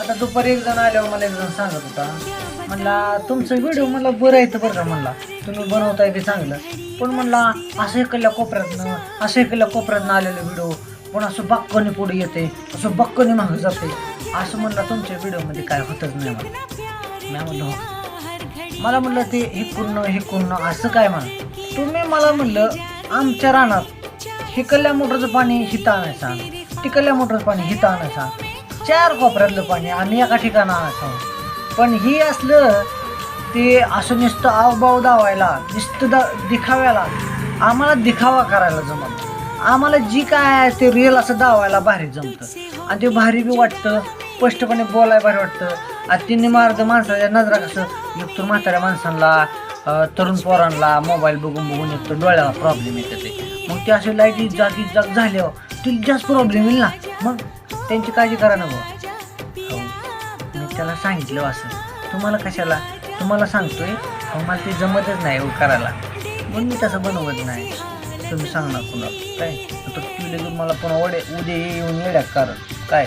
आता दुपारी एक जण आल्यावर मला एक जण सांगत होता, म्हणला तुमचं व्हिडिओ मला बरं येतं बरं का, म्हणला तुम्ही बनवताय ते चांगलं, पण म्हणला असं इकडल्या कोपऱ्यातनं आलेलं व्हिडिओ पण असं बक्कने पुढे येते, असं बक्कने मागं जाते, असं म्हणला तुमच्या व्हिडिओमध्ये काय होतच नाही मला. मी म्हणलं हो. मला म्हणलं ते हे पूर्ण असं काय म्हणा तुम्ही, मला म्हणलं आमच्या रानात हिकडल्या मोटरचं पाणी हिथं आणायचं, तिकडल्या मोटरचं पाणी हिथं आणायचं, 4 कोपऱ्यातलं पाणी आणि एका ठिकाणं आणायचं, पण ही असलं ते असं नुसतं आवबाव दावायला, नुसतं दिखाव्याला, आम्हाला दिखावा करायला जमत, आम्हाला जी काय आहे ते रिअल असं दावायला भारी जमतं आणि ते भारी बी वाटतं, स्पष्टपणे बोलायला भारी वाटतं. आणि तिन्ही मार्ग माणसाच्या नजरा कसं एकतर म्हाताऱ्या माणसांना तरुण पोरांना मोबाईल बघून एक तर डोळ्याला प्रॉब्लेम येतं ते, मग ते असे लाईटी जाग झाल्यावर तिला जास्त प्रॉब्लेम येईल ना, मग त्यांची काळजी करा ना बुवा. हो मी त्याला सांगितलं असं तुम्हाला कशाला, तुम्हाला सांगतोय मला ते जमतच नाही करायला, म्हणून मी तसं बनवत नाही, तुम्ही सांगणार कुणाला काय, तर मला पुन्हा उद्या येऊन येड्या कारण काय.